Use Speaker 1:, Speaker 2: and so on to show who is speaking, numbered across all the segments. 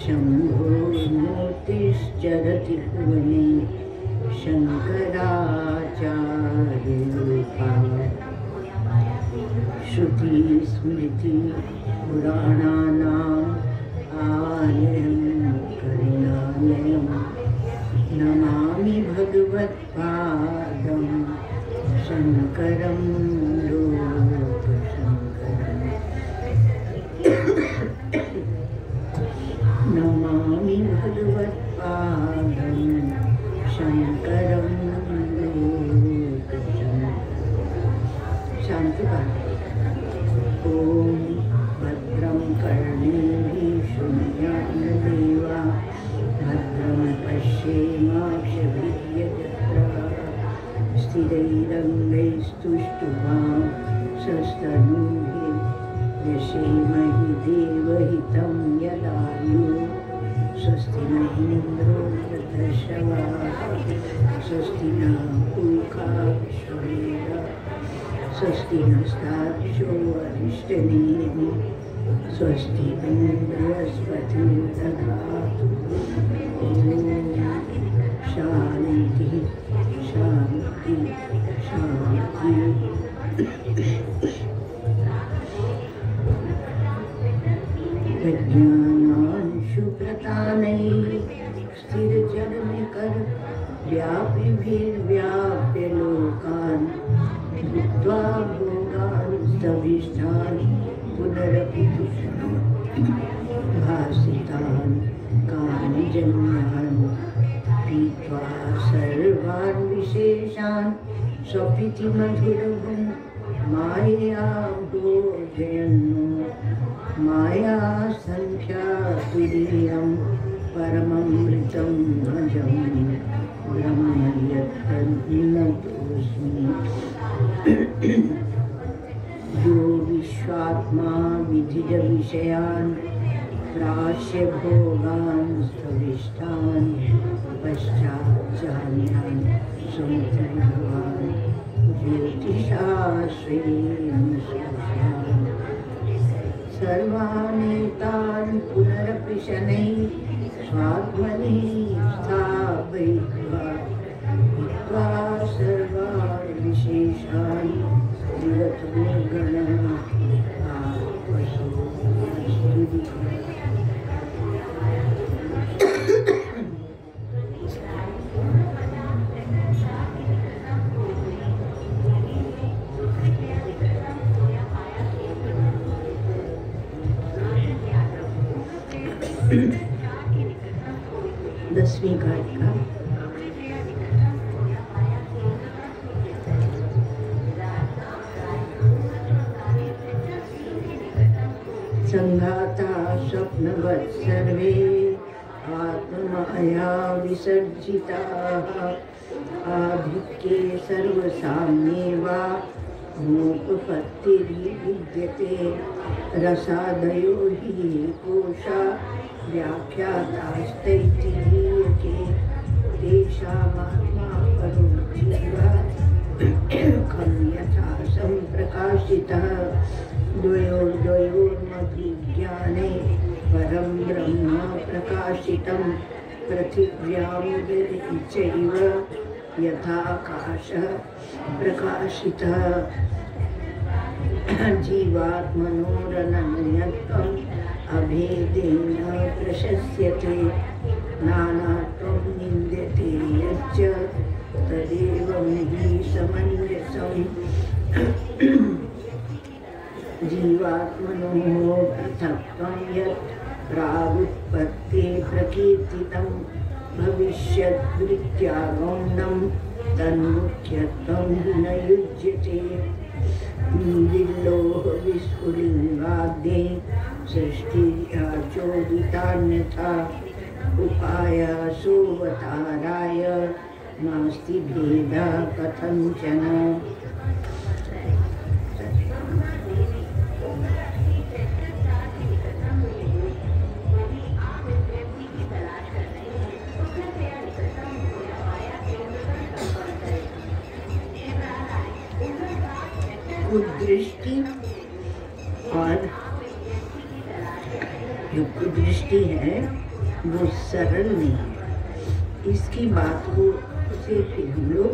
Speaker 1: शंभो मूर्तिश्चरति भुवने शंकराचार्यरूपा श्रुति स्मृति पुराणानाम् आलयं करुणालयं नमामि भगवत्पादं शंकरं लोकशंकरं नमामि भगवत्पादं शंकरं लोकशंकरं। शांति पाठ। ओम भद्रं कर्णेभिः शृणुयामदेवा भद्रं पश्येमाक्षभिर्यजत्राः स्थिरैरङ्गैस्तुष्टुवां सस्तनूभिः व्यसेमहि देवहितं यदायुः स्वस्ति न इन्द्रो वृद्धश्रवाः स्वस्ति न पूषा विश्ववेदाः स्वस्ति नस्तार्क्ष्यो अरिष्टनेमिः स्वस्ति बृहस्पतिर्दधातु। ॐ शान्ति शान्ति शान्ति। प्रज्ञानांशुप्रतानैः स्थिरजडनिकर व्यापिभिर्व्याप्य लोकान् भुक्त्वा भोगान् स्थविष्ठान् पुनरपि तुष्णोति भासितान् कामजन्यान् पीत्वा सर्वान् विशेषान् स्वपिति मधुरं मायया भोजयन्नो माया संख्या तुरीयं परममृतं भजं ब्रह्म यत्तन्नतोऽस्मि। यो विश्वात्मा विधिज विषयान् प्राश्य भोगान् स्थविष्ठान् पश्चाच्चान्यान् समुद्रभवान् ज्योतिषा स्वेन सुषान् सर्वानेतान् पुनरपि शनैः स्वात्मनि स्थापयित्वा हित्वा सर्वान् विशेषान् दिवतो गणः आपशो दसवीं कारिका। संघाता स्वप्नवत् सर्वे आत्ममाया विसर्जिताः आधिक्ये सर्वसाम्ये वा मोपपत्तिर्विद्यते रसादयो हि कोशा व्याख्यातास्तैतिरीयके तेषामात्मा परो जीवः खलु यथा सम्प्रकाशितः द्वयोर्द्वयोर्मधुज्ञाने परं ब्रह्म प्रकाशितं पृथिव्यां चैव यथाकाशः प्रकाशितः जीवात्मनोरनन्यत्वम् अभेदेन प्रशस्यते नानात्वं निन्द्यते यच्च तदेवं हि समञ्जसम् जीवात्मनोः पृथक्त्वं यत् प्रागुत्पत्ते प्रकीर्तितं भविष्यद्वृत्त्यागौणं तन्मुख्यत्वं न युज्यते दिल्लोह विस्फुलिङ्गाद्ये सृष्टिर्याचोदितान्यथा उपायासोऽवताराय नास्ति भेदः कथञ्चन। कुदृष्टि और जो कुदृष्टि है वो सरल नहीं है। इसकी बात को से फिर हम लोग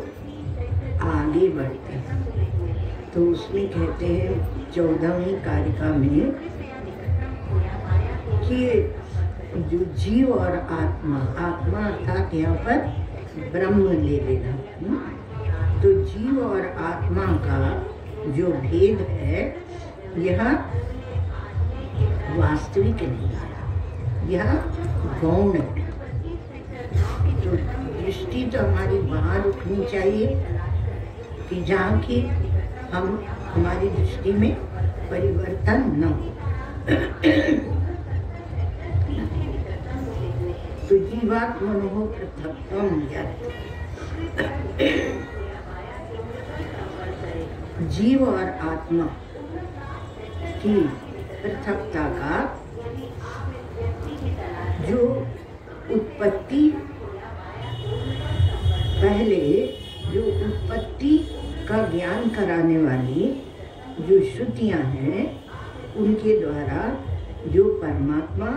Speaker 1: आगे बढ़ते हैं। तो उसमें कहते हैं 14वीं कारिका में कि जो जीव और आत्मा, आत्मा अर्थात यहाँ पर ब्रह्म ले लेना, तो जीव और आत्मा का जो भेद है यह वास्तविक नहीं है, यह गौण है। तो दृष्टि तो हमारी वहाँ रुकनी चाहिए कि जहाँ की हमारी दृष्टि में परिवर्तन न हो। तो जीवात्मनो पृथक्त्वम् यत्, जीव और आत्मा की पृथकता का जो उत्पत्ति, पहले जो उत्पत्ति का ज्ञान कराने वाली जो श्रुतियाँ हैं उनके द्वारा जो परमात्मा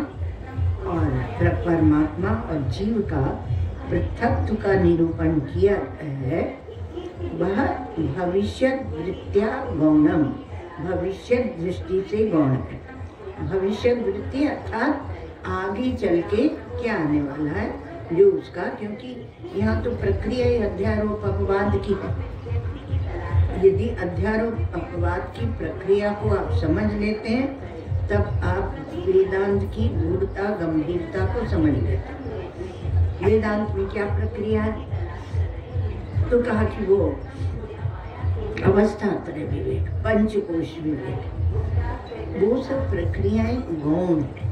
Speaker 1: और जीव का पृथक्त्व का निरूपण किया है वह भविष्य वृत्त्या गौणम, भविष्य दृष्टि से गौण है। भविष्य वृत्ति अर्थात आगे चल के क्या आने वाला है जो उसका, क्योंकि यहाँ तो प्रक्रिया ही अध्यारोप अपवाद की है। यदि अध्यारोप अपवाद की प्रक्रिया को आप समझ लेते हैं तब आप वेदांत की गूढ़ता गंभीरता को समझ लेते हैं। वेदांत में क्या प्रक्रिया है? तो कहा कि वो अवस्थात्रय विवेक, पंचकोश विवेक, वो सब प्रक्रियाएं गौण है।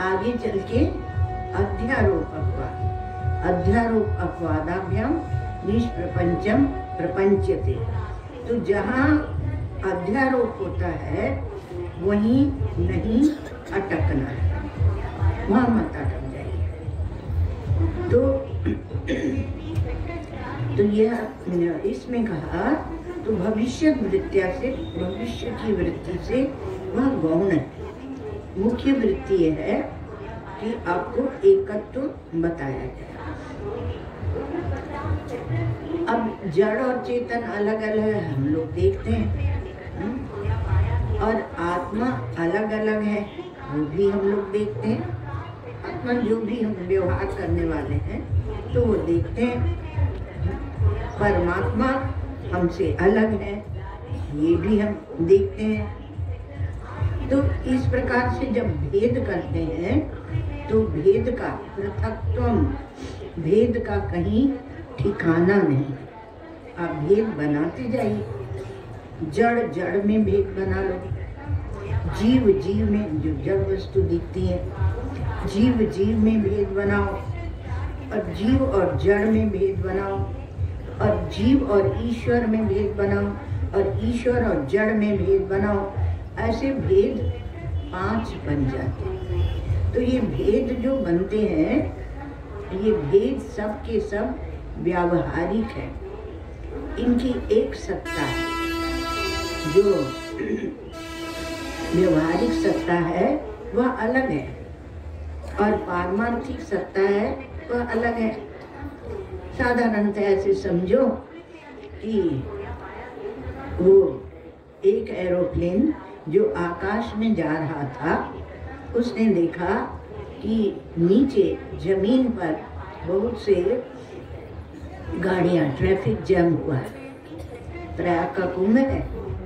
Speaker 1: आगे चल के अध्यारोप अपवाद, अध्यारोप अपवादाभ्याम निष्प्रपंचम प्रपंचते। तो जहाँ अध्यारोप होता है वहीं नहीं अटकना है, वहाँ मत अटक जाइए। तो यह इसमें कहा तो भविष्य वृत्तिया से, भविष्य की वृत्ति से वह गौण है। मुख्य वृत्ति यह है कि आपको एकत्व बताया जाए। अब जड़ और चेतन अलग अलग हम लोग देखते हैं, और आत्मा अलग अलग है वो भी हम लोग देखते हैं। आत्मा जो भी हम व्यवहार करने वाले हैं तो वो देखते हैं। परमात्मा हमसे अलग है ये भी हम देखते हैं। तो इस प्रकार से जब भेद करते हैं तो भेद का पृथक्त्वम्, भेद का कहीं ठिकाना नहीं। आप भेद बनाते जाइए, जड़ जड़ में भेद बना लो, जीव जीव में जो जड़ वस्तु दिखती है जीव जीव में भेद बनाओ, और जीव और जड़ में भेद बनाओ, और जीव और ईश्वर में भेद बनाओ, और ईश्वर और जड़ में भेद बनाओ। ऐसे भेद 5 बन जाते हैं। तो ये भेद जो बनते हैं ये भेद सब के सब व्यावहारिक है। इनकी एक सत्ता है, जो व्यवहारिक सत्ता है वह अलग है, और पारमार्थिक सत्ता है वह अलग है। साधारणतः ऐसे समझो कि वो एक एरोप्लेन जो आकाश में जा रहा था उसने देखा कि नीचे जमीन पर बहुत से गाड़ियाँ, ट्रैफिक जैम हुआ है। प्रयाग का कुंभ है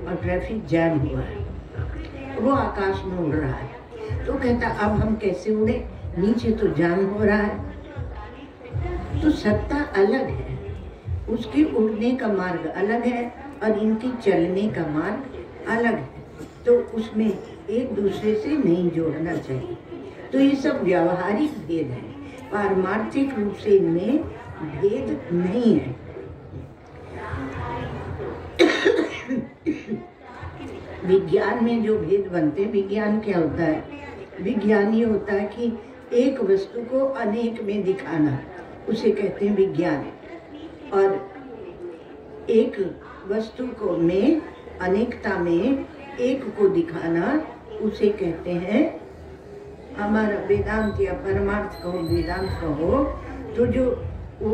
Speaker 1: और ट्रैफिक जैम हुआ है, वो आकाश में उड़ रहा है। तो कहता अब हम कैसे उड़े, नीचे तो जाम हो रहा है। तो सत्ता अलग है, उसके उड़ने का मार्ग अलग है और इनके चलने का मार्ग अलग है। तो उसमें एक दूसरे से नहीं जोड़ना चाहिए। तो ये सब व्यावहारिक भेद है, पारमार्थिक रूप से इनमें भेद नहीं है। विज्ञान में जो भेद बनते हैं, विज्ञान क्या होता है? विज्ञान ये होता है कि एक वस्तु को अनेक में दिखाना, उसे कहते हैं विज्ञान। और एक वस्तु को में अनेकता में एक को दिखाना, उसे कहते हैं हमारा वेदांत या परमार्थ कहो, वेदांत कहो, तो जो वो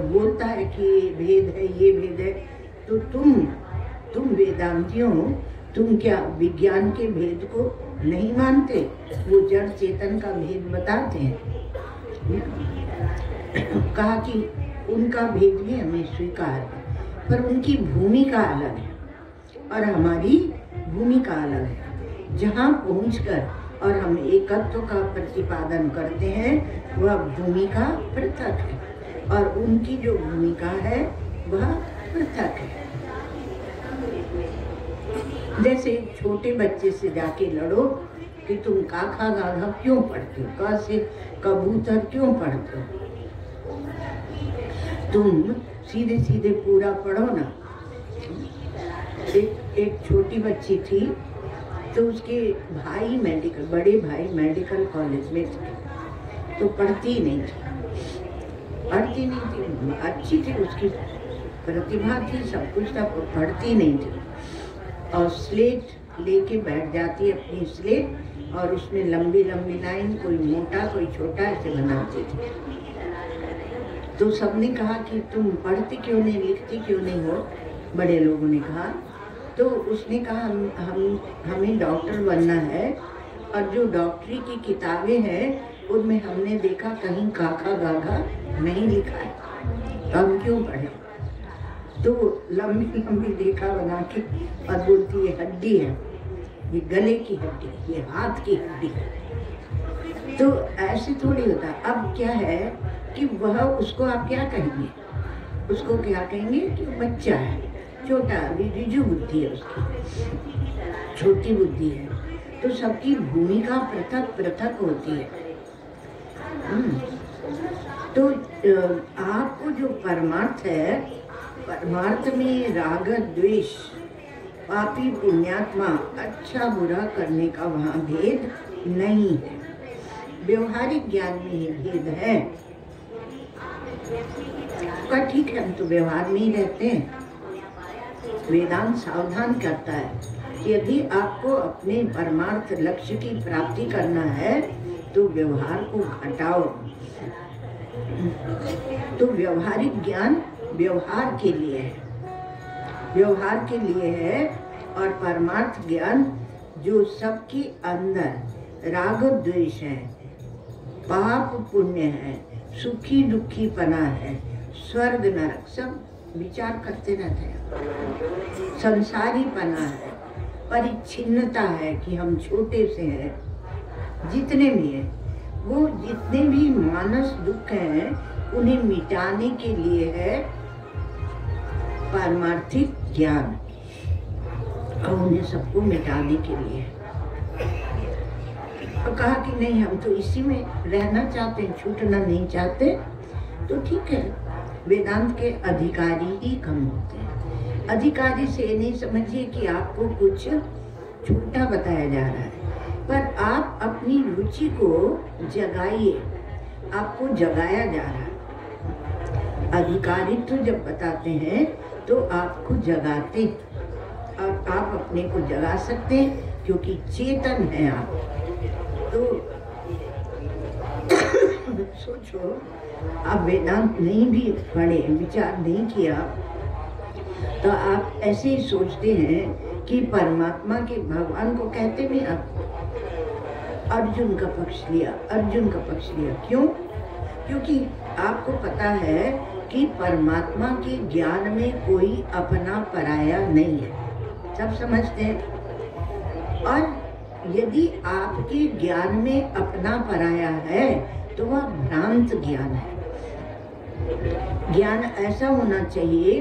Speaker 1: बोलता है कि ये भेद है, ये भेद है, तो तुम वेदांतियों, तुम क्या विज्ञान के भेद को नहीं मानते? वो जड़ चेतन का भेद बताते हैं। कहा कि उनका भेद भी हमें स्वीकार है, पर उनकी भूमिका अलग है और हमारी भूमिका अलग है। जहाँ पहुंचकर और हम एकत्व का प्रतिपादन करते हैं वह भूमिका पृथक है, और उनकी जो भूमिका है वह पृथक है। जैसे छोटे बच्चे से जाके लड़ो कि तुम काखा गाघा क्यों पढ़ते हो, क से कबूतर क्यों पढ़ते हो, तुम सीधे सीधे पूरा पढ़ो ना। एक छोटी बच्ची थी, तो उसके बड़े भाई मेडिकल कॉलेज में थे, तो पढ़ती नहीं थी, अच्छी थी, उसकी प्रतिभा थी, सब कुछ था, पढ़ती नहीं थी। और स्लेट लेके बैठ जाती, अपनी स्लेट, और उसमें लंबी लंबी लाइन, कोई मोटा कोई छोटा, ऐसे बनाती थी। तो सबने कहा कि तुम पढ़ती क्यों नहीं, लिखती क्यों नहीं हो? बड़े लोगों ने कहा। तो उसने कहा हमें डॉक्टर बनना है, और जो डॉक्टरी की किताबें हैं उनमें हमने देखा कहीं काका गाघा नहीं लिखा है, तो हम क्यों पढ़ें? तो लंबी लंबी रेखा बना के और बोलती ये हड्डी है, ये गले की हड्डी, ये हाथ की हड्डी है। तो ऐसे थोड़ी होता। अब क्या है कि वह, उसको आप क्या कहेंगे? उसको क्या कहेंगे कि बच्चा है, छोटा, अभी रिजु बुद्धि है उसकी, छोटी बुद्धि है। तो सबकी भूमिका पृथक पृथक होती है। तो आपको जो परमार्थ है, परमार्थ में राग द्वेष, पापी पुण्यात्मा, अच्छा बुरा करने का वहाँ भेद नहीं है। व्यवहारिक ज्ञान में ही भेद है। का ठीक है, हम तो व्यवहार में ही रहते हैं। वेदांत सावधान करता है कि यदि आपको अपने परमार्थ लक्ष्य की प्राप्ति करना है तो व्यवहार को घटाओ। तो व्यवहारिक ज्ञान व्यवहार के लिए है, व्यवहार के लिए है, और परमार्थ ज्ञान जो सबके अंदर राग द्वेष है, पाप पुण्य है, सुखी दुखी पना है, स्वर्ग नरक, सब विचार करते रहते हैं। संसारी पना है, परिच्छिन्नता है कि हम छोटे से हैं, जितने भी हैं, वो जितने भी मानस दुख हैं उन्हें मिटाने के लिए है पारमार्थिक ज्ञान, और उन्हें सबको मिटाने के लिए। और कहा कि नहीं, हम तो इसी में रहना चाहते हैं, छूटना नहीं चाहते। तो ठीक है, वेदांत के अधिकारी ही कम होते हैं। अधिकारी से नहीं समझिए कि आपको कुछ छोटा बताया जा रहा है, पर आप अपनी रुचि को जगाइए, आपको जगाया जा रहा है। अधिकारित्व जब बताते हैं तो आपको जगाते, और आप अपने को जगा सकते हैं क्योंकि चेतन है आप। तो सोचो, आप वेदांत नहीं भी पढ़े, विचार नहीं किया, तो आप ऐसे ही सोचते हैं कि परमात्मा के, भगवान को कहते भी आप अर्जुन का पक्ष लिया, अर्जुन का पक्ष लिया। क्यों? क्योंकि आपको पता है कि परमात्मा के ज्ञान में कोई अपना पराया नहीं है, सब समझते हैं। और यदि आपके ज्ञान में अपना पराया है तो वह भ्रांत ज्ञान है। ज्ञान ऐसा होना चाहिए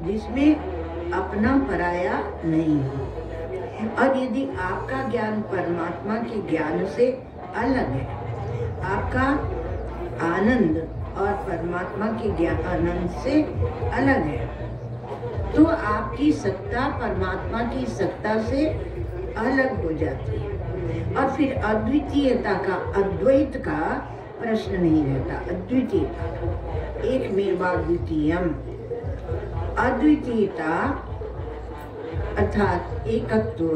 Speaker 1: जिसमें अपना पराया नहीं हो। और यदि आपका ज्ञान परमात्मा के ज्ञान से अलग है, आपका आनंद और परमात्मा के ज्ञान आनंद से अलग है, तो आपकी सत्ता परमात्मा की सत्ता से अलग हो जाती है, और फिर अद्वितीयता का, अद्वैत का प्रश्न नहीं रहता। अद्वितीयता, एक मेवा द्वितीयम, अद्वितीयता अर्थात एकत्व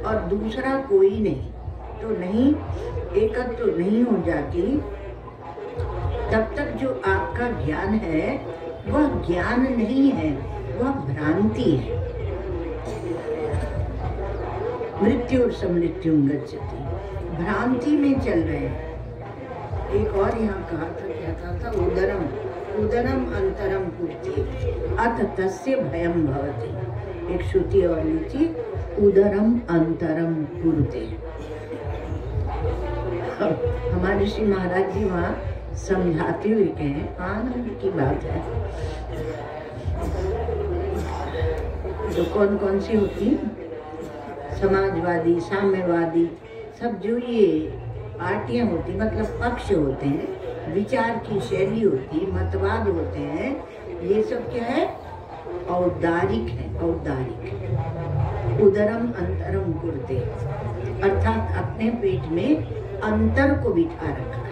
Speaker 1: और दूसरा कोई नहीं, तो नहीं, एकत्व तो नहीं हो जाती, तब तक जो आपका ज्ञान है वह ज्ञान नहीं है, वह भ्रांति है। मृत्यु और समृत्यु गच्छति, भ्रांति में चल रहे हैं। एक और यहाँ कहा था, क्या कहा था, उदरम उदरम अंतरम कुर्ते अथ तस्य भयम भवति। एक श्रुति और नीचे, उदरम अंतरम कुर्ते। हमारे श्री महाराज जी वहाँ समझाते हुए कहें, आनंद की बात है। तो कौन कौन सी होती, समाजवादी, साम्यवादी, सब जो ये पार्टियां होती, मतलब पक्ष होते हैं, विचार की शैली होती, मतवाद होते हैं, ये सब क्या है, औदारिक है। औदारिक, उदरम अंतरम कुर्ते, अर्थात अपने पेट में अंतर को बिठा रखा है।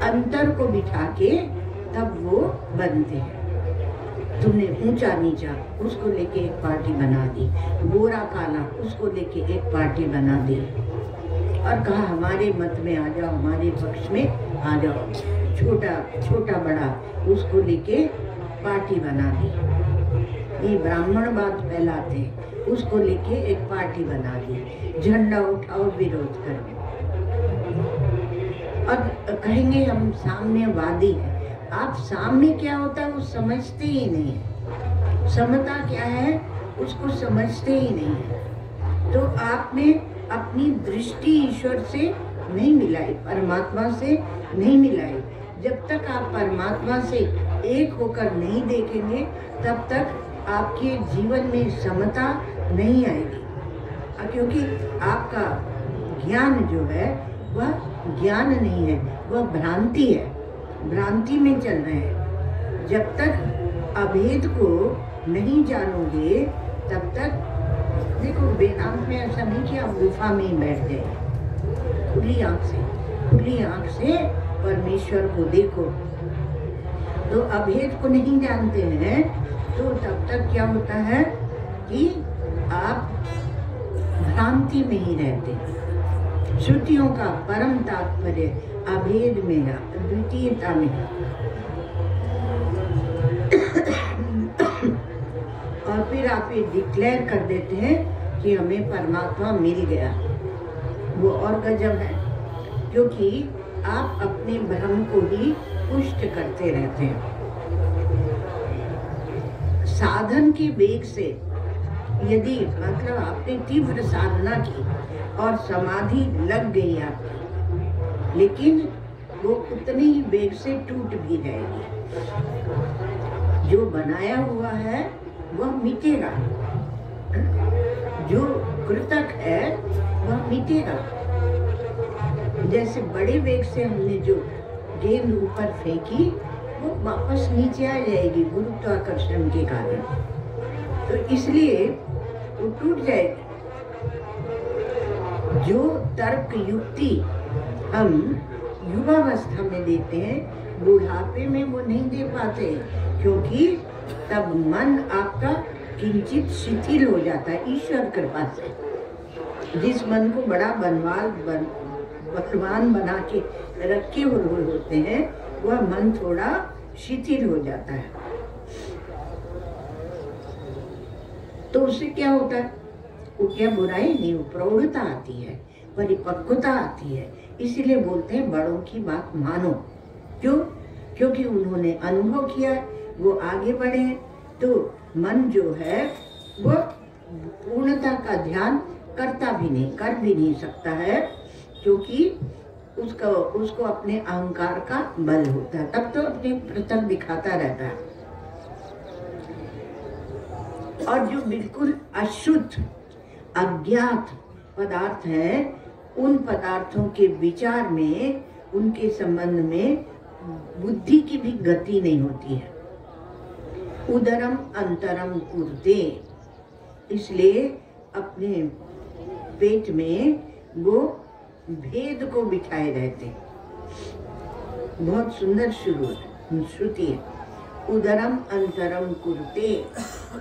Speaker 1: अंतर को बिठा के तब वो बनते हैं। तुमने ऊंचा नीचा उसको लेके एक पार्टी बना दी, गोरा काला उसको लेके एक पार्टी बना दी, और कहा हमारे मत में आ जाओ, हमारे पक्ष में आ जाओ। छोटा बड़ा उसको लेके पार्टी बना दी। ये ब्राह्मणवाद फैलाते, उसको लेके एक पार्टी बना दी, झंडा उठाओ, विरोध करो, और कहेंगे हम साम्यवादी हैं। आप साम्य क्या होता है वो समझते ही नहीं है, समता क्या है उसको समझते ही नहीं है। तो आपने अपनी दृष्टि ईश्वर से नहीं मिलाई, परमात्मा से नहीं मिलाई। जब तक आप परमात्मा से एक होकर नहीं देखेंगे, तब तक आपके जीवन में समता नहीं आएगी, क्योंकि आपका ज्ञान जो है वह ज्ञान नहीं है, वह भ्रांति है। भ्रांति में चल रहे हैं। जब तक अभेद को नहीं जानोगे, तब तक देखो, वेदांत में ऐसा नहीं कि आप गुफा में ही बैठ गए। खुली आंख से परमेश्वर को देखो। तो अभेद को नहीं जानते हैं, तो तब तक क्या होता है कि आप भ्रांति में ही रहते हैं। श्रुतियों का परम तात्पर्य अभेद में है, द्वितीयता में है। और फिर आप ये डिक्लेयर कर देते हैं कि हमें परमात्मा मिल गया। वो और गजब है, क्योंकि आप अपने भ्रम को ही पुष्ट करते रहते हैं। साधन के वेग से यदि मतलब आपने तीव्र साधना की और समाधि लग गई आपकी, लेकिन वो उतने ही वेग से टूट भी जाएगी। जो बनाया हुआ है वह मिटेगा, जो कृतक है वह मिटेगा। जैसे बड़े वेग से हमने जो गेंद ऊपर फेंकी, वो वापस नीचे आ जाएगी गुरुत्वाकर्षण के कारण, तो इसलिए वो टूट जाएगी। जो तर्क युक्ति हम युवावस्था में देते हैं, बुढ़ापे में वो नहीं दे पाते, क्योंकि तब मन आपका किंचित शिथिल हो जाता है ईश्वर कृपा से। जिस मन को बड़ा बलवान बना के रखे हुए होते हैं, वह मन थोड़ा शिथिल हो जाता है। तो उससे क्या होता है, वो क्या बुराई नहीं, वो प्रौढ़ता आती है, परिपक्वता आती है। इसीलिए बोलते हैं बड़ों की बात मानो। क्यों? क्योंकि उन्होंने अनुभव किया, वो आगे बढ़े, तो मन जो है वो पूर्णता का ध्यान करता भी नहीं, कर भी नहीं सकता है, क्योंकि उसको अपने अहंकार का बल होता है। तब तो अपने पृथक दिखाता रहता है। और जो बिल्कुल अशुद्ध अज्ञात पदार्थ हैं, उन पदार्थों के विचार में, उनके संबंध में बुद्धि की भी गति नहीं होती है। उदरम अंतरम कुर्ते, इसलिए अपने पेट में वो भेद को बिठाए रहते। बहुत सुंदर श्रुति है। उदरम अंतरम कुर्ते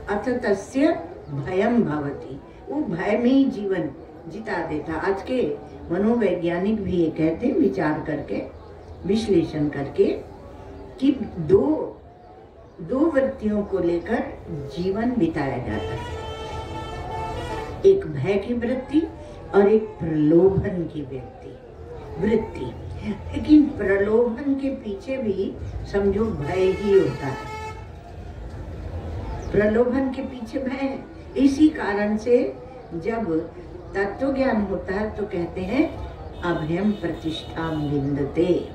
Speaker 1: अथ तस्य भयम भवति, वो भय में ही जीवन जिता देता। आज के मनोवैज्ञानिक भी ये कहते हैं, विचार करके, विश्लेषण करके, कि दो वृत्तियों को लेकर जीवन बिताया जाता है। एक भय की वृत्ति और एक प्रलोभन की वृत्ति। लेकिन प्रलोभन के पीछे भी समझो भय ही होता है। प्रलोभन के पीछे भय है। इसी कारण से जब तत्व ज्ञान होता है तो कहते हैं अभयम प्रतिष्ठा विंदते,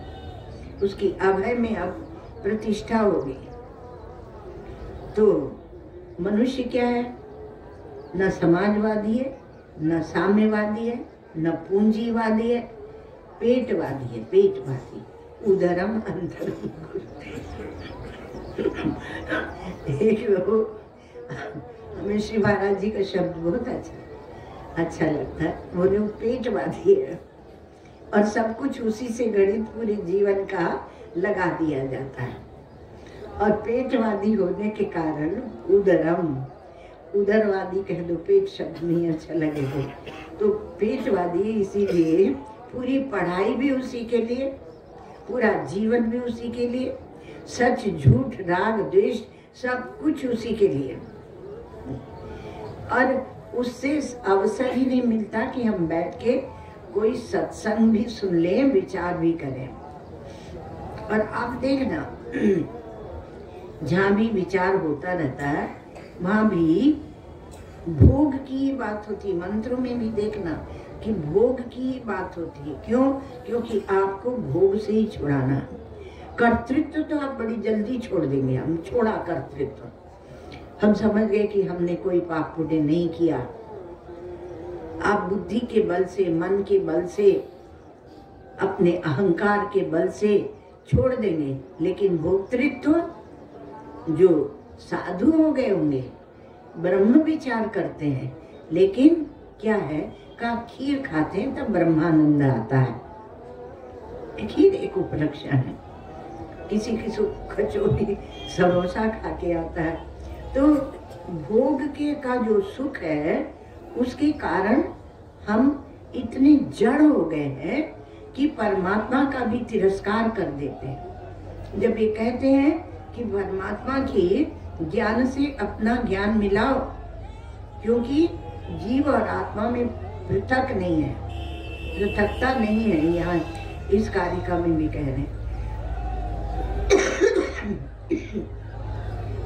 Speaker 1: उसकी अभय में अब प्रतिष्ठा होगी। तो मनुष्य क्या है? न समाजवादी है, न साम्यवादी है, न पूंजीवादी है, पेटवादी है। पेटवादी, उदरम अंतरम एक लोग, हमें श्री महाराज जी का शब्द बहुत अच्छा लगता है। बोले पेटवादी है और सब कुछ उसी से गणित पूरे जीवन का लगा दिया जाता है। और पेटवादी होने के कारण उदरवादी कह दो, पेट शब्द नहीं अच्छा लगेगा। तो पेटवादी इसीलिए पूरी पढ़ाई भी उसी के लिए, पूरा जीवन भी उसी के लिए, सच झूठ राग द्वेष सब कुछ उसी के लिए। और उससे अवसर ही नहीं मिलता कि हम बैठ के कोई सत्संग भी सुन लें, विचार भी करें। और आप देखना जहाँ भी विचार होता रहता है वहाँ भी भोग की बात होती है। मंत्रों में भी देखना कि भोग की बात होती है। क्यों? क्योंकि आपको भोग से ही छुड़ाना है। कर्तृत्व तो आप बड़ी जल्दी छोड़ देंगे। हम छोड़ा कर्तृत्व, हम समझ गए कि हमने कोई पाप पुण्य नहीं किया। आप बुद्धि के बल से, मन के बल से, अपने अहंकार के बल से छोड़ देंगे। लेकिन भोक्तृत्व, जो साधु हो गए होंगे, ब्रह्म विचार करते हैं, लेकिन क्या है का खीर खाते हैं तब ब्रह्मानंद आता है। खीर एक उपलक्षण है। किसी किसी कचौड़ी समोसा खा के आता है। तो भोग के का जो सुख है उसके कारण हम इतने जड़ हो गए हैं कि परमात्मा का भी तिरस्कार कर देते हैं। जब ये कहते हैं कि परमात्मा के ज्ञान से अपना ज्ञान मिलाओ, क्योंकि जीव और आत्मा में पृथक नहीं है, पृथकता नहीं है। यहाँ इस कारिका में भी कह रहे हैं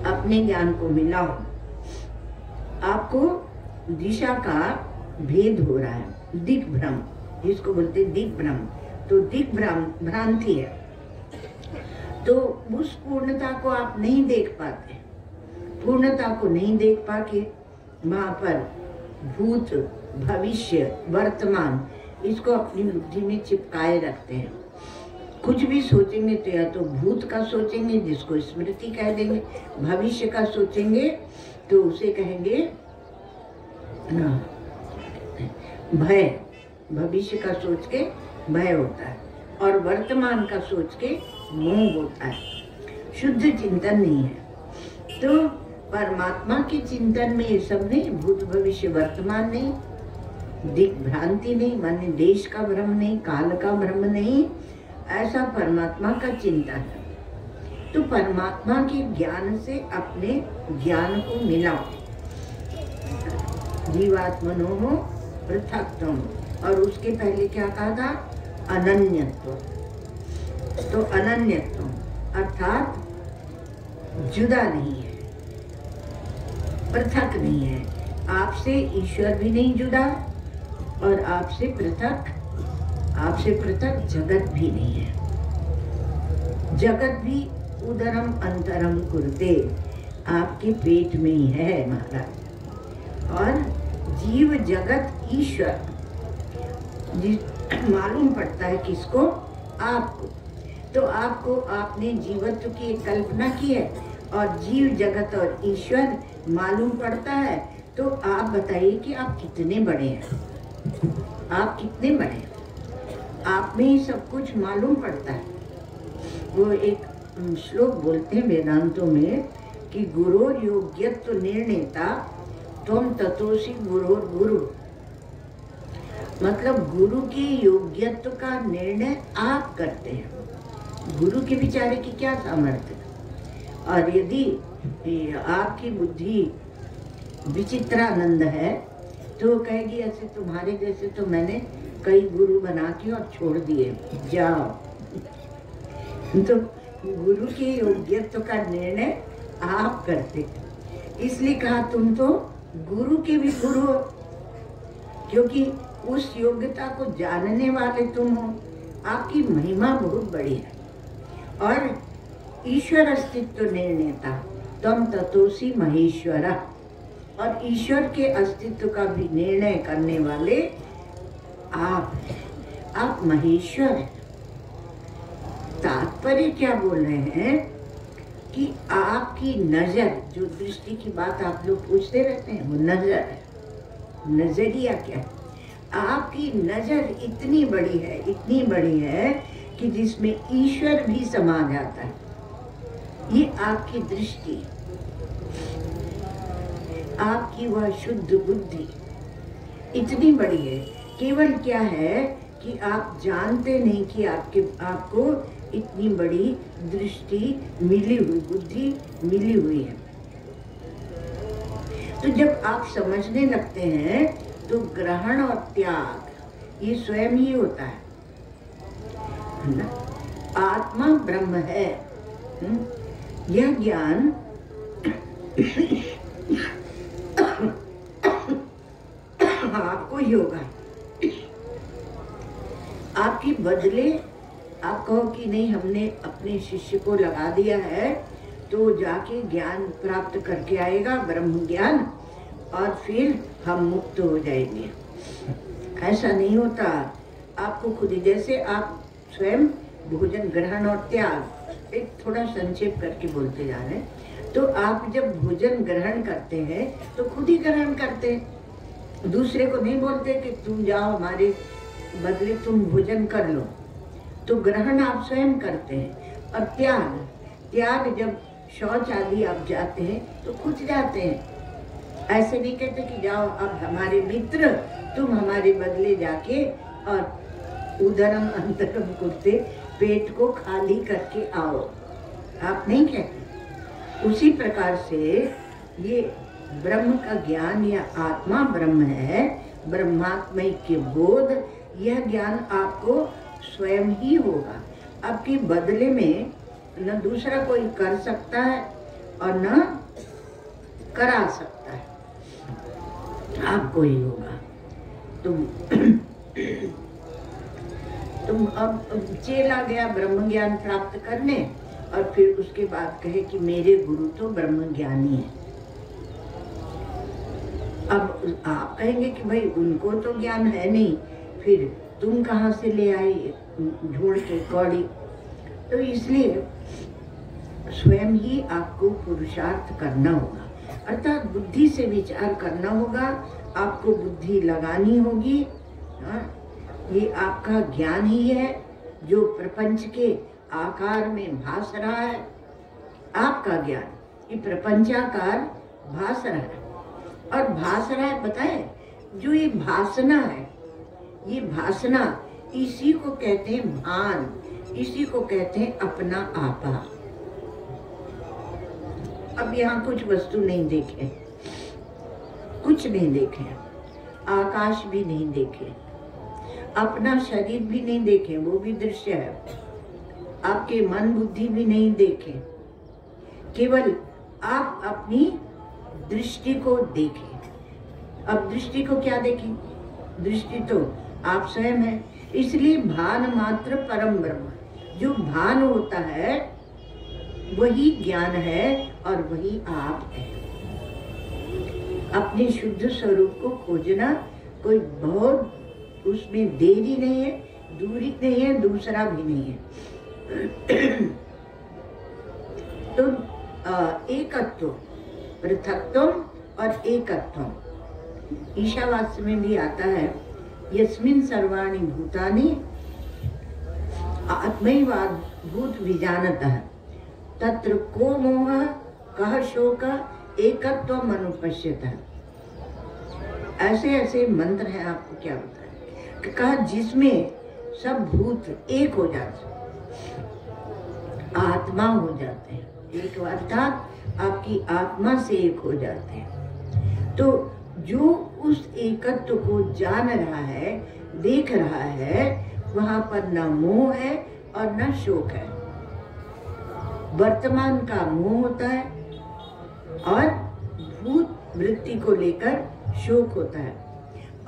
Speaker 1: अपने ज्ञान को मिलाओ। आपको दिशा का भेद हो रहा है, दिग्भ्रम जिसको बोलते हैं दिग्भ्रम। तो दिग्भ्रम भ्रांति है। तो उस पूर्णता को आप नहीं देख पाते। पूर्णता को नहीं देख पाके वहाँ पर भूत, भविष्य, वर्तमान इसको अपनी बुद्धि में चिपकाए रखते हैं। कुछ भी सोचेंगे तो या तो भूत का सोचेंगे जिसको स्मृति कह देंगे, भविष्य का सोचेंगे तो उसे कहेंगे भय। भविष्य का सोच के भय होता है और वर्तमान का सोच के मोह होता है। शुद्ध चिंतन नहीं है। तो परमात्मा के चिंतन में ये सब नहीं, भूत भविष्य वर्तमान नहीं, दिग्भ्रांति नहीं, माने देश का भ्रम नहीं, काल का भ्रम नहीं, ऐसा परमात्मा का चिंतन है। तो परमात्मा के ज्ञान से अपने ज्ञान को मिलाओ। जीवात्मनोः पृथक्त्वम्, और उसके पहले क्या कहा था? अनन्यत्व। तो अनन्यत्व अर्थात जुदा नहीं है, पृथक नहीं है। आपसे ईश्वर भी नहीं जुदा और आपसे पृथक जगत भी नहीं है। जगत भी उदरम अंतरम कुरुते, आपके पेट में ही है महाराज। और जीव जगत ईश्वर मालूम पड़ता है किसको? आपको। तो आपको आपने जीवत्व की कल्पना की है और जीव जगत और ईश्वर मालूम पड़ता है। तो आप बताइए कि आप कितने बड़े हैं? आप कितने बड़े हैं? आप में ही सब कुछ मालूम पड़ता है। वो एक श्लोक बोलते हैं वेदांतों में कि गुरोर योग्यत्व निर्णेता त्वं ततोसि गुरोर गुरु। मतलब गुरु की योग्यत्व का निर्णय आप करते हैं। गुरु के विचारे की क्या सामर्थ्य। और यदि आपकी बुद्धि विचित्रानंद है तो कहेगी ऐसे तुम्हारे जैसे तो मैंने कई गुरु बना के और छोड़ दिए, जाओ। तो गुरु के योग्यत्व का निर्णय आप करते, इसलिए कहा तुम तो गुरु के भी गुरु हो, क्योंकि उस योग्यता को जानने वाले तुम हो। आपकी महिमा बहुत बड़ी है। और ईश्वर अस्तित्व निर्णेता तम ततोसी महेश्वरा, और ईश्वर के अस्तित्व का भी निर्णय करने वाले आप महेश्वर हैं। तात्पर्य क्या बोल रहे हैं कि आपकी नजर, जो दृष्टि की बात आप लोग पूछते रहते हैं, वो नजर है। नजरिया क्या है? आपकी नजर इतनी बड़ी है कि जिसमें ईश्वर भी समा जाता है। ये आपकी दृष्टि, आपकी वह शुद्ध बुद्धि इतनी बड़ी है। केवल क्या है कि आप जानते नहीं कि आपको इतनी बड़ी दृष्टि मिली हुई, बुद्धि मिली हुई है। तो जब आप समझने लगते हैं तो ग्रहण और त्याग ये स्वयं ही होता है ना? आत्मा ब्रह्म है। यह ज्ञान आपको ही होगा। आपकी बदले आप कहो कि नहीं, हमने अपने शिष्य को लगा दिया है तो जाके ज्ञान प्राप्त करके आएगा, ब्रह्म ज्ञान, और फिर हम मुक्त हो जाएंगे। ऐसा नहीं होता। आपको खुद ही, जैसे आप स्वयं भोजन ग्रहण और त्याग, एक थोड़ा संक्षेप करके बोलते जा रहे हैं, तो आप जब भोजन ग्रहण करते हैं तो खुद ही ग्रहण करते हैं, दूसरे को नहीं बोलते कि तुम जाओ हमारे बदले तुम भोजन कर लो। तो ग्रहण आप स्वयं करते हैं। और त्याग जब शौच आदि आप जाते हैं तो खुद जाते हैं। ऐसे नहीं कहते कि जाओ अब हमारे मित्र, तुम हमारे बदले जाके और उदरम अंतरम कुत्ते, पेट को खाली करके आओ, आप नहीं कहते। उसी प्रकार से ये ब्रह्म का ज्ञान या आत्मा ब्रह्म है, ब्रह्मात्मा के बोध, यह ज्ञान आपको स्वयं ही होगा। आपके बदले में न दूसरा कोई कर सकता है और न करा सकता है, आपको ही होगा। तुम अब चेला गया ब्रह्म ज्ञान प्राप्त करने, और फिर उसके बाद कहे कि मेरे गुरु तो ब्रह्म ज्ञानी है। अब आप कहेंगे कि भाई उनको तो ज्ञान है नहीं, फिर तुम कहाँ से ले आए ढूंढ के कौड़ी। तो इसलिए स्वयं ही आपको पुरुषार्थ करना होगा, अर्थात बुद्धि से विचार करना होगा, आपको बुद्धि लगानी होगी। ये आपका ज्ञान ही है जो प्रपंच के आकार में भास रहा है। आपका ज्ञान ये प्रपंचाकार भास रहा है, और भास रहा है, पता है, जो ये भासना है, ये भासना, इसी को कहते हैं भान, इसी को कहते हैं अपना आपा। अब यहाँ कुछ वस्तु नहीं देखे, कुछ नहीं देखे, आकाश भी नहीं देखे, अपना शरीर भी नहीं देखे, वो भी दृश्य है, आपके मन बुद्धि भी नहीं देखे, केवल आप अपनी दृष्टि को देखें। अब दृष्टि को क्या देखें? दृष्टि तो आप स्वयं है। इसलिए भान मात्र परम ब्रह्म, जो भान होता है वही ज्ञान है और वही आप है। अपने शुद्ध स्वरूप को खोजना कोई बहुत उसमें देरी नहीं है, दूरी नहीं है, दूसरा भी नहीं है। तो एकत्व, पृथकत्व और एकत्व ईशावास्य में भी आता है। यस्मिन् सर्वाणि भूतानि आत्मैवाभूत विजानतः तत्र को मोह कह शोक एकत्वम् अनुपश्यतः। ऐसे ऐसे मंत्र हैं, आपको क्या बताएं। कहा जिसमें सब भूत एक हो जाते, आत्मा हो जाते हैं, एक अर्थात आपकी आत्मा से एक हो जाते हैं। तो जो उस एकत्व को जान रहा है, देख रहा है, वहां पर न मोह है और न शोक है। वर्तमान का मोह होता है और भूत वृत्ति को लेकर शोक होता है।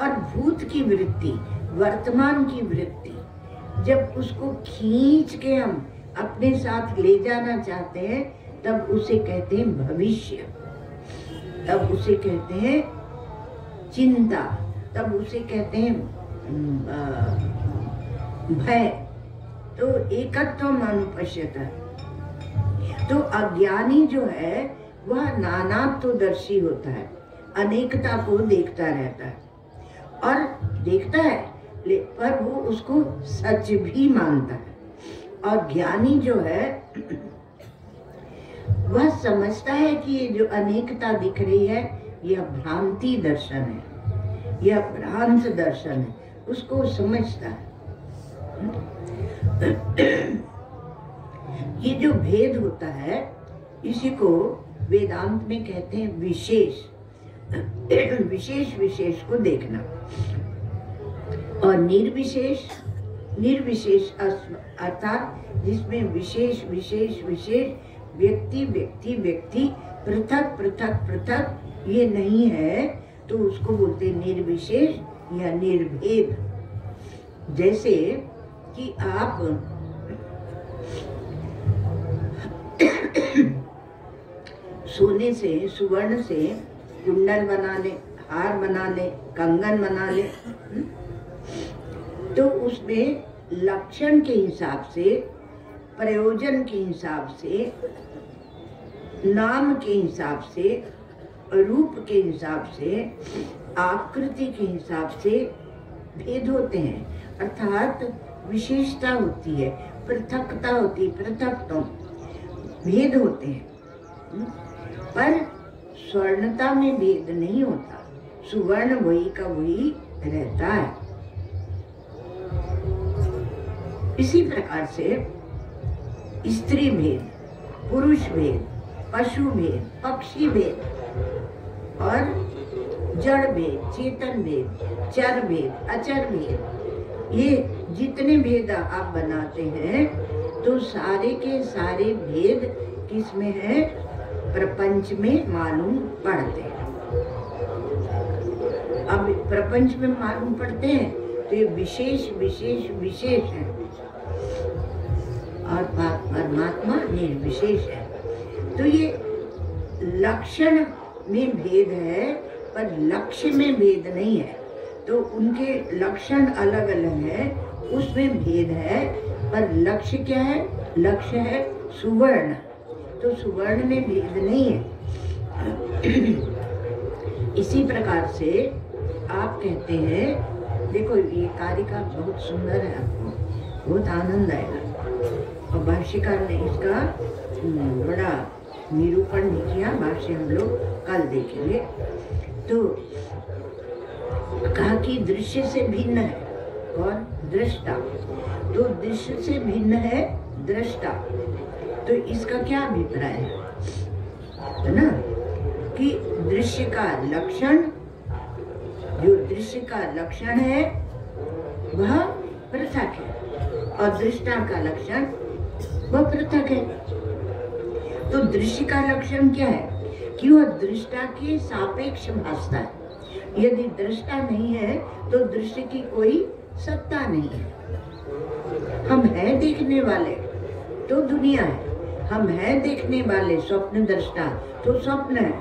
Speaker 1: और भूत की वृत्ति, वर्तमान की वृत्ति, जब उसको खींच के हम अपने साथ ले जाना चाहते हैं, तब उसे कहते हैं भविष्य, तब उसे कहते हैं चिंता, तब उसे कहते हैं भय। तो एकत्व अनुपश्यता। तो अज्ञानी जो है वह नानात्वदर्शी होता है, अनेकता को देखता रहता है और देखता है, पर वो उसको सच भी मानता है। और ज्ञानी जो है वह समझता है कि ये जो अनेकता दिख रही है यह भ्रांति दर्शन है, यह भ्रांत दर्शन है, उसको समझता है। ये जो भेद होता है इसी को वेदांत में कहते हैं विशेष। विशेष विशेष को देखना। और निर्विशेष, निर्विशेष अर्थात जिसमें विशेष विशेष विशेष, व्यक्ति व्यक्ति व्यक्ति, पृथक पृथक पृथक ये नहीं है, तो उसको बोलते हैं निर्विशेष या निर्भेद। जैसे कि आप सोने से, सुवर्ण से कुंडल बना ले, हार बना ले, कंगन बना ले, तो उसमें लक्षण के हिसाब से, प्रयोजन के हिसाब से, नाम के हिसाब से, रूप के हिसाब से, आकृति के हिसाब से भेद होते हैं, अर्थात विशेषता होती है, पृथकता होती है, पृथकत्व, भेद होते हैं। पर स्वर्णता में भेद नहीं होता, सुवर्ण वही का वही रहता है। इसी प्रकार से स्त्री भेद, पुरुष भेद, पशु भेद, पक्षी भेद और जड़ भेद, चेतन भेद, चर भेद, अचर भेद, ये जितने भेद आप बनाते हैं तो सारे के सारे भेद किसमें है? प्रपंच में मालूम पड़ते हैं। अब प्रपंच में मालूम पड़ते हैं तो ये विशेष विशेष विशेष है और परमात्मा निर्विशेष है। तो ये लक्षण में भेद है पर लक्ष्य में भेद नहीं है। तो उनके लक्षण अलग अलग है, उसमें भेद है, पर लक्ष्य क्या है? लक्ष्य है सुवर्ण, तो सुवर्ण में भेद नहीं है। इसी प्रकार से आप कहते हैं, देखो ये कारिका बहुत सुंदर है, आपको बहुत आनंद आएगा। और भाष्यकार ने इसका बड़ा निरूपण भी किया, भाष्य हम लोग कल देखेंगे। तो कहा कि दृश्य से भिन्न है और दृष्टा, तो दृश्य से भिन्न है दृष्टा। तो इसका क्या अभिप्राय है ना, कि दृश्य का लक्षण, जो दृश्य का लक्षण है वह पृथक है और दृष्टा का लक्षण वह पृथक है। तो दृश्य का लक्षण क्या है? कि वह दृष्टा के सापेक्ष भासता है। यदि दृष्टा नहीं है तो दृश्य की कोई सत्ता नहीं है। हम हैं देखने वाले तो दुनिया है, हम हैं देखने वाले स्वप्न दृष्टा तो स्वप्न है,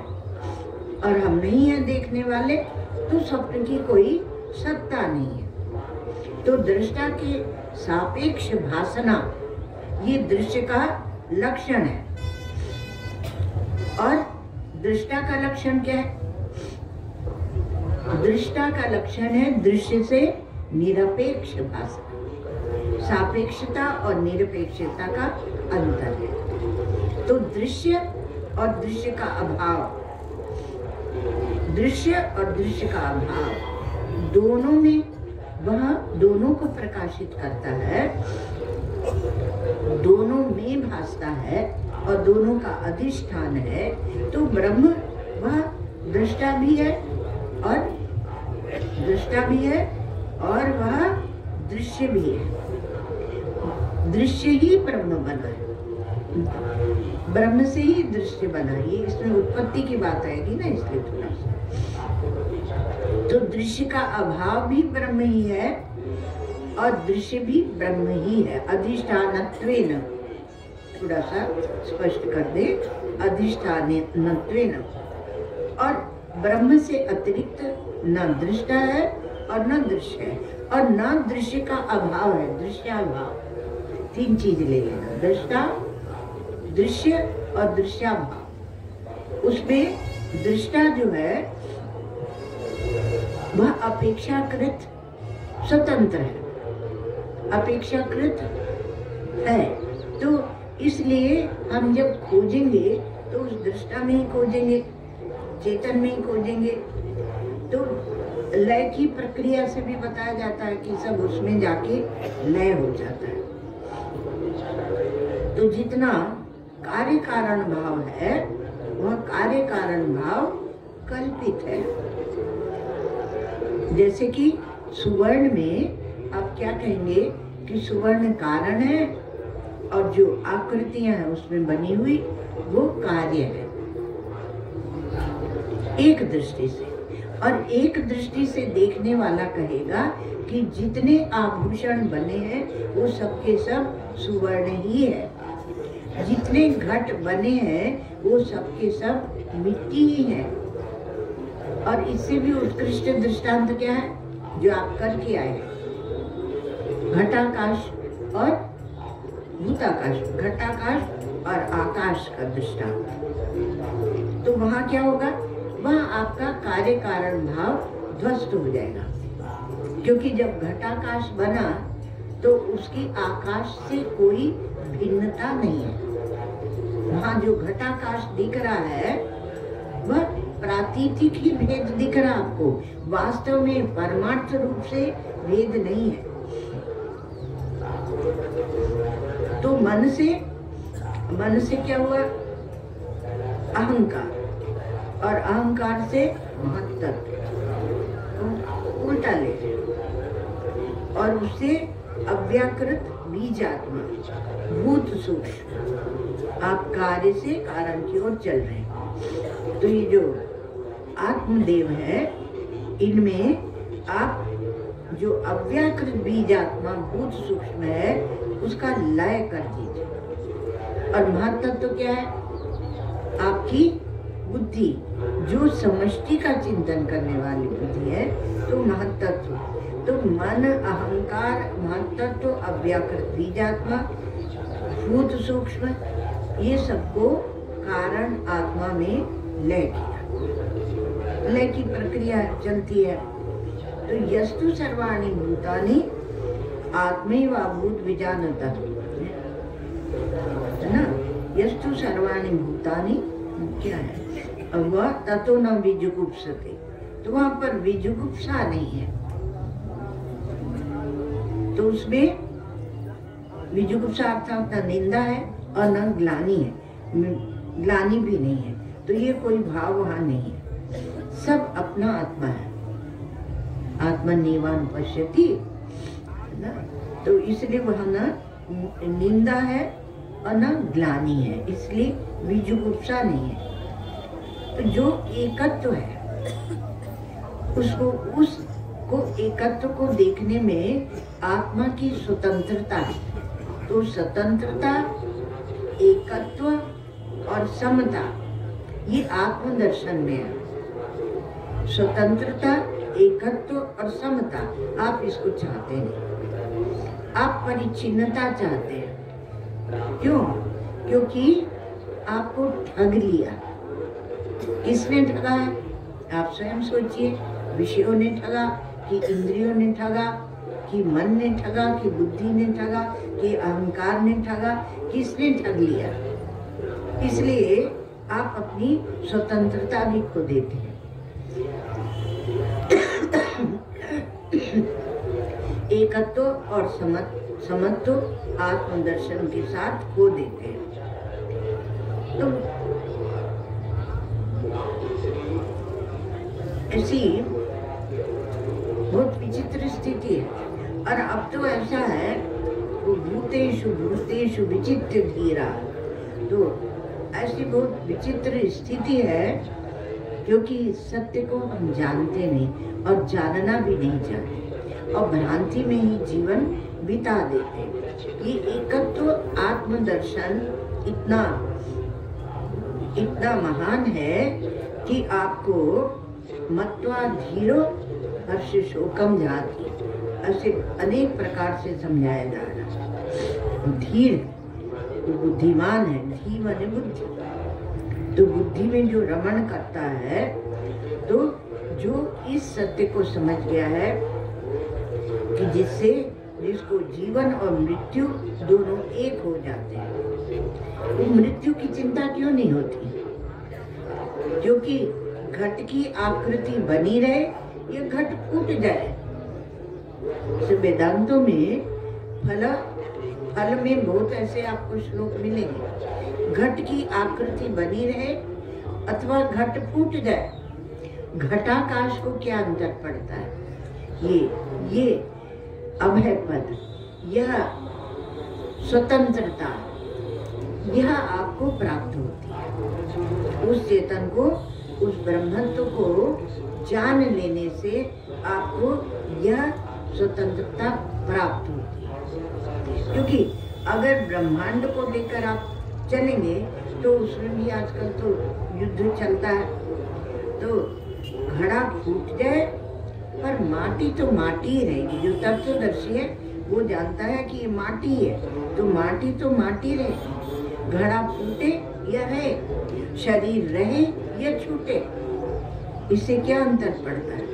Speaker 1: और हम नहीं हैं देखने वाले तो स्वप्न की कोई सत्ता नहीं है। तो दृष्टा के सापेक्ष भासना ये दृश्य का लक्षण है। और दृष्टा का लक्षण क्या है? दृष्टा का लक्षण है दृश्य से निरपेक्ष भासना। सापेक्षता और निरपेक्षता का अंतर है। तो दृश्य और दृश्य का अभाव, दृश्य और दृश्य का अभाव, दोनों में वह दोनों को प्रकाशित करता है, दोनों में भासता है और दोनों का अधिष्ठान है। तो ब्रह्म वह दृष्टा भी है और वह दृश्य भी है। दृश्य ही ब्रह्म बना है, ब्रह्म से ही दृश्य बना। ये इसमें उत्पत्ति की बात आएगी ना, इसलिए थोड़ा सा। तो दृश्य का अभाव भी ब्रह्म ही है और दृश्य भी ब्रह्म ही है। अधिष्ठानत्वेन, थोड़ा सा स्पष्ट कर दे, अधिष्ठानत्वेन। और ब्रह्म से अतिरिक्त न दृष्टा है और न दृश्य है, और न दृश्य का अभाव है, दृश्याभाव। तीन चीज ले लेना, दृष्टा, दृश्य और दृश्याभाव। उसमें दृष्टा जो है वह अपेक्षाकृत स्वतंत्र है, अपेक्षाकृत है। तो इसलिए हम जब खोजेंगे तो उस दृष्टा में ही खोजेंगे, चेतन में ही खोजेंगे। तो लय की प्रक्रिया से भी बताया जाता है कि सब उसमें जाके लय हो जाता है। तो जितना कार्य कारण भाव है वह कार्य कारण भाव कल्पित है। जैसे कि सुवर्ण में आप क्या कहेंगे कि सुवर्ण कारण है और जो आकृतियां हैं उसमें बनी हुई वो कार्य है, एक दृष्टि से। और एक दृष्टि से देखने वाला कहेगा कि जितने आभूषण बने हैं वो सबके सब सुवर्ण ही है, जितने घट बने हैं वो सबके सब मिट्टी ही है। और इससे भी उत्कृष्ट दृष्टांत क्या है जो आप करके आए हैं, घटाकाश और भूताकाश, घटाकाश और आकाश का दृष्टांत। तो वहाँ क्या होगा, वहाँ आपका कार्य कारण भाव ध्वस्त हो जाएगा, क्योंकि जब घटाकाश बना तो उसकी आकाश से कोई भिन्नता नहीं है। वहाँ जो घटाकाश दिख रहा है वह प्रातीतिक ही भेद दिख रहा आपको, वास्तव में परमार्थ रूप से भेद नहीं है। तो मन से क्या हुआ, अहंकार, और अहंकार से महत्तत्व, उल्टा ले, और उससे अव्याकृत बीजात्मा, भूत सूक्ष्म। आप कार्य से कारण की ओर चल रहे हैं। तो ये जो आत्मदेव है इनमें आप जो अव्याकृत बीजात्मा भूत सूक्ष्म है उसका लय कर दीजिए। और महत्तत्व क्या है, आपकी बुद्धि, जो समष्टि का चिंतन करने वाली बुद्धि है, तो महत्तत्व। तो मन, अहंकार, महत्तत्व, अव्याकृत बीजात्मा, भूत सूक्ष्म, ये सबको कारण आत्मा में लय किया, लय की प्रक्रिया चलती है। तो यस्तु सर्वाणि भूतानि आत्मैव भूत विजानता, है ना। यस्तु सर्वाणि भूतानि क्या है, वह ततो न विजुगुप्सते, तो वहाँ पर विजुगुप्सा नहीं है। तो उसमें विजुगुप्सा अर्थात न निंदा है और न ग्लानि है, ग्लानि भी नहीं है। तो ये कोई भाव वहाँ नहीं है, सब अपना आत्मा है। आत्मनिवान पश्यति, ना। तो इसलिए वहाँ न निंदा है और न ग्लानि है, इसलिए विजुगुप्सा नहीं है। तो जो एकत्व है उसको एकत्व को देखने में आत्मा की स्वतंत्रता है। तो स्वतंत्रता, एकत्व और समता, ये आत्मदर्शन में है। स्वतंत्रता, एकत्व और समता, आप इसको चाहते हैं, आप परिच्छिन्नता चाहते हैं। क्यों? क्योंकि आपको ठग लिया। किसने ठगा है? आप स्वयं सोचिए, विषयों ने ठगा कि इंद्रियों ने ठगा कि मन ने ठगा कि बुद्धि ने ठगा कि अहंकार ने ठगा, किसने ठग लिया? इसलिए आप अपनी स्वतंत्रता भी खो देते हैं। एकत्व और समत्व आत्मदर्शन के साथ खो देते हैं। तो ऐसी बहुत विचित्र स्थिति है। और अब तो ऐसा है, वो भूतेषु भूतेषु विचित्र धीरा, तो ऐसी बहुत विचित्र स्थिति है क्योंकि सत्य को हम जानते नहीं और जानना भी नहीं चाहते और भ्रांति में ही जीवन बिता देते हैं। ये एकत्व आत्मदर्शन इतना महान है कि आपको मत्वा धीरो हर्ष शोकम जाति ऐसे अनेक प्रकार से समझाया जा रहा है। धीर बुद्धिमान है, धी माने बुद्धि, तो बुद्धि में जो रमण करता है, तो जो इस सत्य को समझ गया है कि जिसको जीवन और मृत्यु दोनों एक हो जाते हैं, वो मृत्यु की चिंता क्यों नहीं होती? क्योंकि घट की आकृति बनी रहे, ये घट फूट जाए। वेदांतों में फल में बहुत ऐसे आपको श्लोक मिलेंगे, घट की आकृति बनी रहे अथवा घट फूट जाए। घटाकाश को क्या अंतर पड़ता है? ये अभय पद, यह स्वतंत्रता, यह आपको प्राप्त होती है। उस चेतन को, उस ब्रह्मत्व को जान लेने से आपको यह स्वतंत्रता प्राप्त होती है। क्योंकि अगर ब्रह्मांड को लेकर आप चलेंगे तो उसमें भी आजकल तो युद्ध चलता है, तो घड़ा फूट जाए पर माटी तो माटी ही रहेगी। जो तत्वदर्शी है वो जानता है कि ये माटी है, तो माटी रहेगी। घड़ा फूटे या रहे, शरीर रहे या छूटे, इससे क्या अंतर पड़ता है?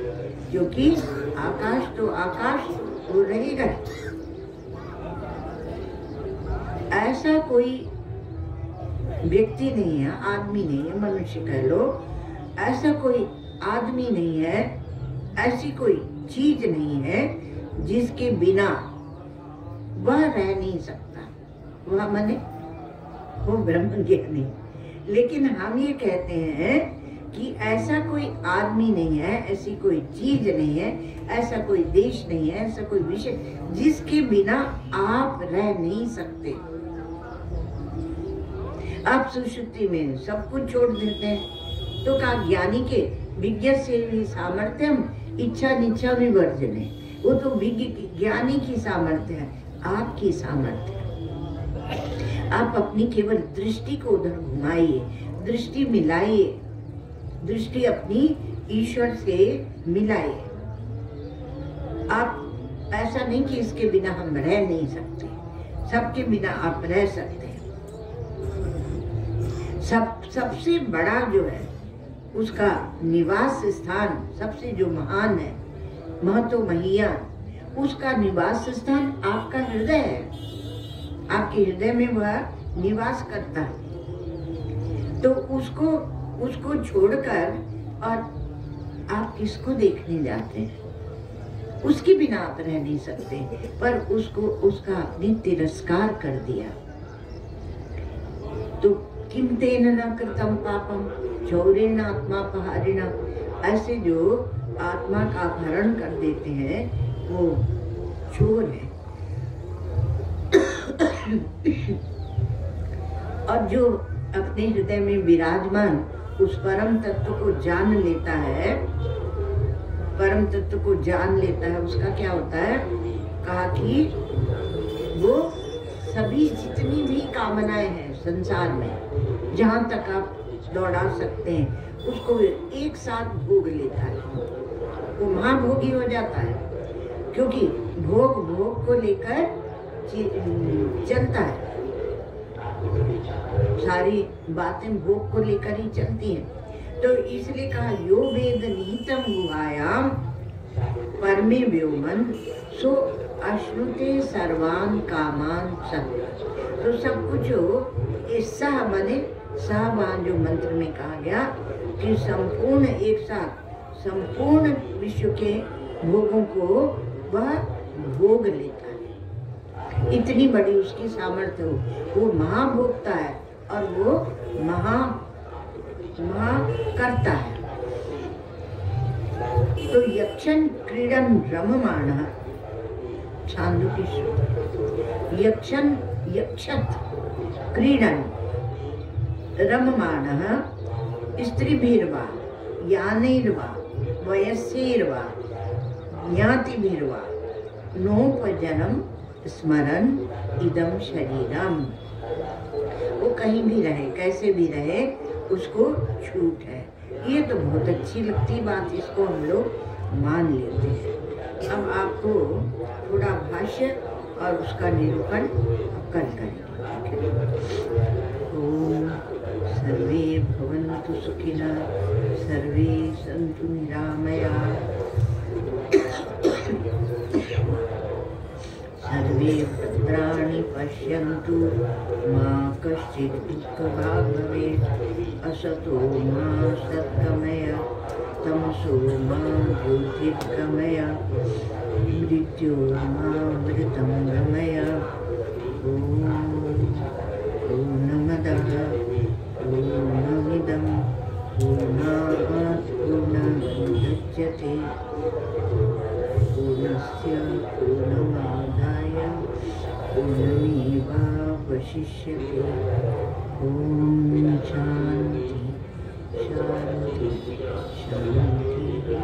Speaker 1: क्योंकि आकाश तो आकाश वो रहेगा। ऐसा कोई व्यक्ति नहीं है, आदमी नहीं है, मनुष्य कह लो, ऐसा कोई आदमी नहीं है, ऐसी कोई चीज नहीं है जिसके बिना वह रह नहीं सकता। वह माने वो ब्रह्म ज्ञानी। लेकिन हम ये कहते हैं कि ऐसा कोई आदमी नहीं है, ऐसी कोई चीज नहीं है, ऐसा कोई देश नहीं है, ऐसा कोई विषय जिसके बिना आप रह नहीं सकते। आप सुषुप्ति में सब कुछ छोड़ देते हैं, तो कहा ज्ञानी के विज्ञ से भी सामर्थ्यम इच्छा निच्छा विवर्जन है। वो तो विज्ञ ज्ञानी की सामर्थ्य है, आपकी सामर्थ्य। आप अपनी केवल दृष्टि को उधर घुमाइए, दृष्टि मिलाइए, दृष्टि अपनी ईश्वर से मिलाइए। आप ऐसा नहीं कि इसके बिना हम रह नहीं सकते, सबके बिना आप रह सकते हैं। सबसे बड़ा जो है उसका निवास स्थान, सबसे जो महान है, महतो महियान, उसका निवास स्थान आपका हृदय है। आपके हृदय में वह निवास करता है। तो उसको छोड़कर और आप किसको देखने जाते हैं? उसके बिना आप रह नहीं सकते, पर उसका आपने तिरस्कार कर दिया। तो किम तेन न कृतम पापम चौरेण आत्मापहारिणा, ऐसे जो आत्मा का अपहरण कर देते हैं वो चोर है। और जो अपने हृदय में विराजमान उस परम तत्व को जान लेता है, परम तत्व को जान लेता है, उसका क्या होता है? कहा कि वो सभी जितनी भी कामनाएं हैं संसार में, जहाँ तक आप दौड़ा सकते हैं, उसको एक साथ भोग लेता है। वो महाभोगी हो जाता है, क्योंकि भोग को लेकर चलता है। सारी बातें भोग को लेकर ही चलती हैं। तो इसलिए कहा यो वेद नीतम गुहायाम परमे व्योमन सो अश्नुते सर्वान कामान सब। तो सब कुछ हो, इस सह बने सहवान जो मंत्र में कहा गया कि संपूर्ण एक साथ संपूर्ण विश्व के भोगों को वह भोग लेता है, इतनी बड़ी उसकी सामर्थ्य हो, वो महाभोक्ता है और वो महा करता है। तो यक्षन क्रीडन रममाणः छांदोग्य यक्षन यक्षत क्रीडन रममाणः स्त्रीभिर्वा यानैर्वा वयस्यैर्वा ज्ञातिभिर्वा नोपजनम स्मरन इदं शरीरम। वो कहीं भी रहे, कैसे भी रहे, उसको छूट है। ये तो बहुत अच्छी लगती बात, इसको हम लोग मान लेते हैं। अब आपको थोड़ा भाष्य और उसका निरूपण कल करेंगे। ओम सर्वे भवन्तु सुखिनः, सर्वे सन्तु निरामयाः, सर्वे भद्राणि पश्यन्तु, मा कश्चित् दुःखभाग् भवेत्। असतो मा सद्गमय, तमसो मा ज्योतिर्गमय, मृत्योर्मामृतं गमय। पूर्णमदः पूर्णमिदं पूर्णात् पूर्णमुदच्यते, पूर्णस्य पूर्णमादाय पूर्णमेवावशिष्यते। ॐ शान्ति शान्ति शान्तिः।